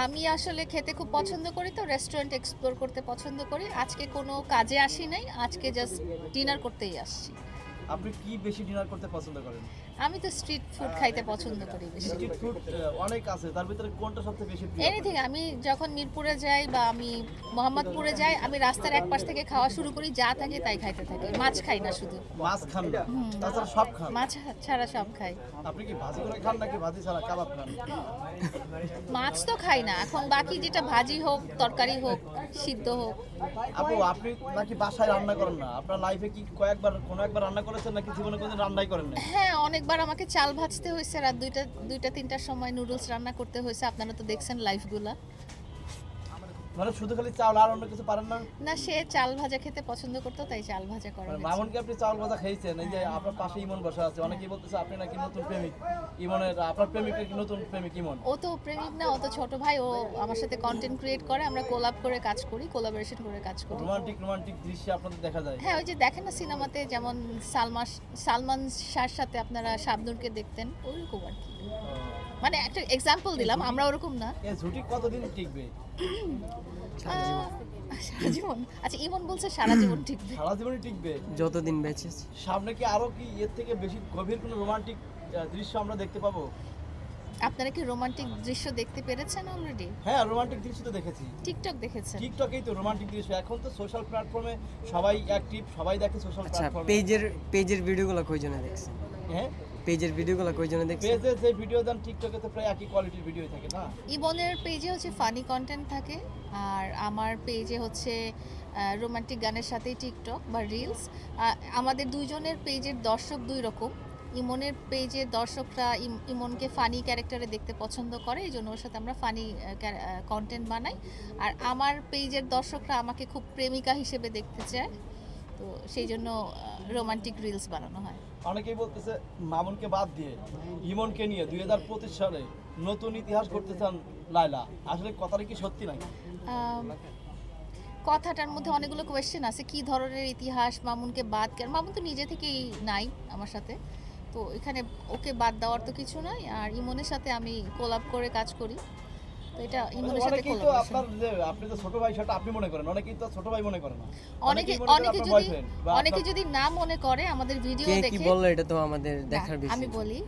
আমি আসলে খেতে খুব পছন্দ করি, তো রেস্টুরেন্ট এক্সপ্লোর করতে পছন্দ করি। আজকে কোনো কাজে আসি নাই, আজকে জাস্ট ডিনার করতেই আসছি। আপনি কি বেশি ডিনার করতে পছন্দ করেন? আমি তো স্ট্রিট ফুড খাইতে পছন্দ করি বেশি। স্ট্রিট ফুড অনেক আছে, তার ভিতরে কোনটা সবচেয়ে বেশি প্রিয়? এনিথিং, আমি যখন মিরপুরে যাই বা আমি মোহাম্মদপুরে যাই, আমি রাস্তার এক পাশ থেকে খাওয়া শুরু করি, যা থাকে তাই খাইতে থাকি। মাছ খাই না শুধু, মাছ খান না, তাছাড়া সব খান? মাছ ছাড়া সব খাই। আপনি কি ভাজি করে খান নাকি ভাজি ছাড়া কাবাব খান? মাছ তো খাই না, এখন বাকি যেটা ভাজি হোক, তরকারি হোক, সিদ্ধ হোক। আপু, আপনি নাকি বাসায় রান্না করেন না? আপনার লাইফে কি কোনো একবার রান্না করেছেন নাকি জীবনে কোনোদিন রান্নাই করেন না? হ্যাঁ, অনেকবার আমাকে চাল ভাজতে হয়েছে, রাত দুইটা তিনটার সময় নুডলস রান্না করতে হয়েছে। আপনারা তো দেখছেন লাইভগুলা। মানে শুধু খালি চাউল আর অন্য কিছু পারেন না? না, সে চাল ভাজা খেতে পছন্দ করতো, তাই চাল ভাজা করা মানে হয়েছে। মামুনকে আপনি চাউল ভাজা খেয়েছেন? এই যে আপনার পাশে ইমন বসা আছে, অনেকেই বলতেছে আপনি নাকি নতুন প্রেমিক ইমনের। আপনার প্রেমিকের কি নতুন প্রেমিক ইমন? ও তো প্রেমিক না, ও তো ছোট ভাই। ও আমার সাথে কন্টেন্ট ক্রিয়েট করে, আমরা কোলাব করে কাজ করি, কোলাবোরেশন করে কাজ করি। রোমান্টিক দৃশ্য আপনাদের দেখা যায়? হ্যাঁ, ওই যে দেখেন না সিনেমাতে, যেমন সালমান শাহর সাথে আপনারা শাবনূরকে দেখতেন, ওইরকম আর কি। মানে একটা এক্সাম্পল দিলাম, আমরা ওরকম না। এই ঝুটি কতদিন টিকবে? সারা জীবন? আচ্ছা, ইমন বলছে সারা জীবন টিকবে। সারা জীবনই টিকবে? যতদিন বেঁচে আছি। সামনে কি আরো কি এর থেকে বেশি গভীর কোনো রোমান্টিক দৃশ্য আমরা দেখতে পাবো? আপনারা কি রোমান্টিক দৃশ্য দেখতে পেরেছেন অলরেডি? হ্যাঁ, রোমান্টিক দৃশ্য তো দেখেছি। টিকটক দেখেছেন? টিকটকেই তো রোমান্টিক দৃশ্য। এখন তো সোশ্যাল প্ল্যাটফর্মে সবাই অ্যাক্টিভ, সবাই দেখে সোশ্যাল আচ্ছা, প্ল্যাটফর্মে। পেজের ভিডিওগুলো কয়জনে দেখছেন? হ্যাঁ, পেজের ভিডিওগুলো কয়জনে দেখছেন? পেজে যে ভিডিও দেন টিকটকে তো প্রায় একই কোয়ালিটির ভিডিওই থাকে না? ইমনের পেজে হচ্ছে ফানি কন্টেন্ট থাকে, আর আমার পেজে হচ্ছে রোমান্টিক গানের সাথেই টিকটক বা রিলস। আমাদের দুইজনের পেজের দর্শক দুই রকম। ইমনের পেজের দর্শকরা ইমনকে ফানি ক্যারেক্টারে দেখতে পছন্দ করে, এই জন্য ওর সাথে আমরা ফানি কন্টেন্ট বানাই। আর আমার পেজের দর্শকরা আমাকে খুব প্রেমিকা হিসেবে দেখতে চায়, তো সেই জন্য রোমান্টিক রিলস বানানো হয়। অনেকেই বলতেছে মামুনকে বাদ দিয়ে ইমনকে নিয়ে 2025 সালে নতুন ইতিহাস করতে চান লায়লা। আসলে কথাটা কি সত্যি নাকি? কথাটার মধ্যে অনেকগুলো কোয়েশ্চেন আছে, কি ধরনের ইতিহাস, মামুনকে বাদ কেন? মামুন তো নিজে থেকেই নাই আমার সাথে, তো এখানে ওকে বাদ দেওয়ার তো কিছু নাই। আর ইমনের সাথে আমি কোলাব করে কাজ করি, তো এটা ইমনের সাথে অনেকেই তো কোলাবোরেশন। আপনার যে আপনি তো ছোট ভাই, সেটা আপনি মনে করেন, অনেকেই তো ছোট ভাই মনে করে না। অনেকে অনেকেই মনে করে অনেকে আপনার যদি boyfriend বা অনেকে যদি না মনে করে আমাদের ভিডিও কে কি দেখে, বললো এটা তো আমাদের না, দেখার বিষয়। আমি বলি,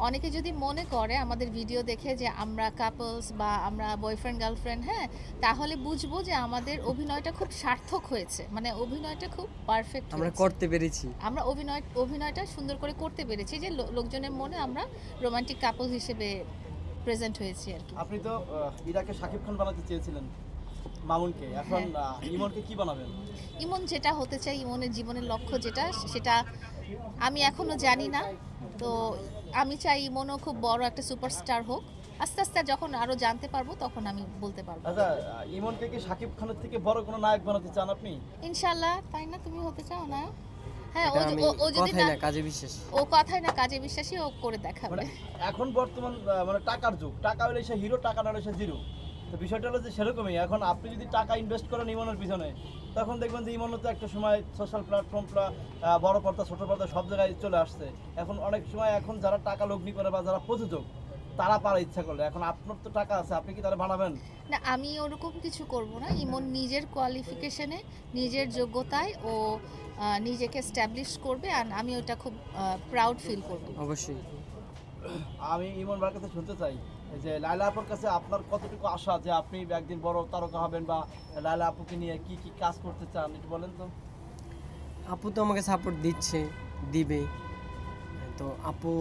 অনেকে যদি মনে করে আমাদের ভিডিও দেখে যে আমরা কাপলস বা আমরা বয়ফ্রেন্ড গার্লফ্রেন্ড, হ্যাঁ, তাহলে বুঝবো যে আমাদের অভিনয়টা খুব সার্থক হয়েছে, মানে অভিনয়টা খুব পারফেক্ট আমরা করতে পেরেছি। আমরা অভিনয়টা সুন্দর করে করতে পেরেছি, যে লোকজনের মনে আমরা রোমান্টিক কাপল হিসেবে প্রেজেন্ট হয়েছি আর কি। আপনি তো ইরাকে শাকিব খান বানাতে চেয়েছিলেন মামুনকে, এখন ইমনকে কি বানাবেন? ইমন যেটা হতে চাই, ইমনের জীবনের লক্ষ্য যেটা, সেটা আমি এখনো জানি না। তো আমি চাই ইমনও খুব বড় একটা সুপারস্টার হোক। আস্তে আস্তে যখন আরো জানতে পারবো তখন আমি বলতে পারবো। আচ্ছা, ইমনকে কি শাকিব খানের থেকে বড় কোনো নায়ক বানাতে চান আপনি? ইনশাআল্লাহ, তাই না? তুমি হতে চাও না? হ্যাঁ, এটা আমি ও যদি কথাই না, না কাজে বিশ্বাস। ও কথায় না কাজে বিশ্বাসী, ও করে দেখাবে। মানে এখন বর্তমান মানে টাকার যুগ, টাকা হলে সে হিরো, টাকা না হলে সে জিরো। তো বিষয়টা হলো যে সেরকমই, এখন আপনি যদি টাকা ইনভেস্ট করেন ইমনের পিছনে, তখন দেখবেন যে ইমনও তো একটা সময় সোশ্যাল প্ল্যাটফর্মটা বড় পর্দা ছোট পর্দা সব জায়গায় চলে আসছে। এখন অনেক সময় এখন যারা টাকা লগ্নি করে বা যারা প্রযোজক, তারা পারা ইচ্ছা করলে, এখন আপনার তো টাকা আছে, আপনি কি তারা বানাবেন? না, আমি ওরকম কিছু করব না। ইমন নিজের কোয়ালিফিকেশনে, নিজের যোগ্যতায় ও নিজেকে স্ট্যাবলিশ করবে, আর আমি ওটা খুব প্রাউড ফিল করব। অবশ্যই। আমি ইমন ভাইয়ের কাছে শুনতে চাই যে লায়লা আপুর কাছে আপনার কতটুকু আশা যে আপনি একদিন বড় তারকা হবেন, বা লায়লা আপুকে নিয়ে কি কি কাজ করতে চান একটু বলেন তো। আপু তো আমাকে সাপোর্ট দিচ্ছে, দিবে। তো আপু,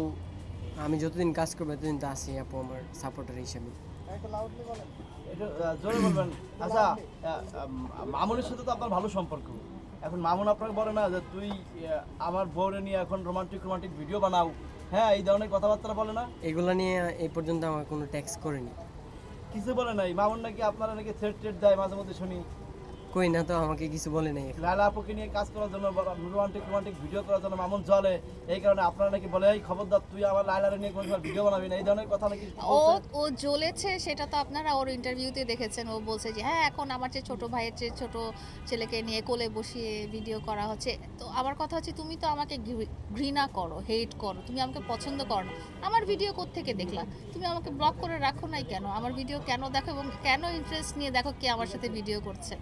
আমি যতদিন কাজ করবো ততদিন তো আছি আপু আমার সাপোর্টার হিসেবে। একটু জোরে বলবেন। আচ্ছা, মামুনের সাথে তো আপনার ভালো সম্পর্ক। এখন মামুন আপনাকে বলে না যে তুই আমার বউরে নিয়ে এখন রোমান্টিক ভিডিও বানাও, হ্যাঁ, এই ধরনের কথাবার্তা বলে না? এগুলো নিয়ে এই পর্যন্ত আমার কোনো ট্যাক্স করেনি। কিছু বলে নাই? মামুন নাকি আপনারা নাকি থ্রেট দেয় মাঝে মধ্যে শুনি। কই না তো, আমাকে কিছু বলে নাই এখন। লায়লা আপুকে নিয়ে কাজ করার জন্য রোমান্টিক রোমান্টিক ভিডিও করার জন্য মামুন জলে, এই কারণে আপনারা নাকি বলে এই খবরদার তুই আমার লায়লারে নিয়ে কোনো ভিডিও বানাবি না, এই ধরনের কথা নাকি ও বলছে। ও জ্বলেছে সেটা তো আপনারা ওর ইন্টারভিউতে দেখেছেন। ও বলছে যে হ্যাঁ এখন আমার যে ছোট ভাইয়ের চেয়ে ছোট ছেলেকে নিয়ে কোলে বসিয়ে ভিডিও করা হচ্ছে। তো আমার কথা হচ্ছে তুমি তো আমাকে ঘৃণা করো, হেট করো, তুমি আমাকে পছন্দ করো না। আমার ভিডিও কোত্থেকে দেখলা? তুমি আমাকে ব্লক করে রাখো নাই কেন? আমার ভিডিও কেন দেখো এবং কেন ইন্টারেস্ট নিয়ে দেখো কে আমার সাথে ভিডিও করছে?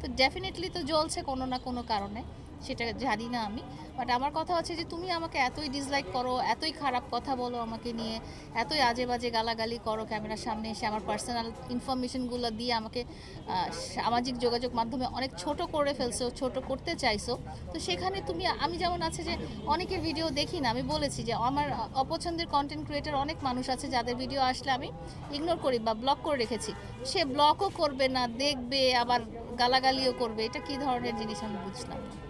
তো ডেফিনেটলি তো জ্বলছে কোনো না কোনো কারণে, সেটা জানি না আমি। বাট আমার কথা হচ্ছে যে তুমি আমাকে এতই ডিসলাইক করো, এতই খারাপ কথা বলো আমাকে নিয়ে, এতই আজে বাজে গালাগালি করো ক্যামেরার সামনে এসে, আমার পার্সোনাল ইনফরমেশনগুলো দিয়ে আমাকে সামাজিক যোগাযোগ মাধ্যমে অনেক ছোট করে ফেলছো, ছোট করতে চাইছো। তো সেখানে তুমি, আমি যেমন আছে যে অনেকের ভিডিও দেখি না, আমি বলেছি যে আমার অপছন্দের কন্টেন্ট ক্রিয়েটার অনেক মানুষ আছে যাদের ভিডিও আসলে আমি ইগনোর করি বা ব্লক করে রেখেছি। সে ব্লকও করবে না, দেখবে আবার গালাগালিও করবে, এটা কী ধরনের জিনিস আমি বুঝলাম না।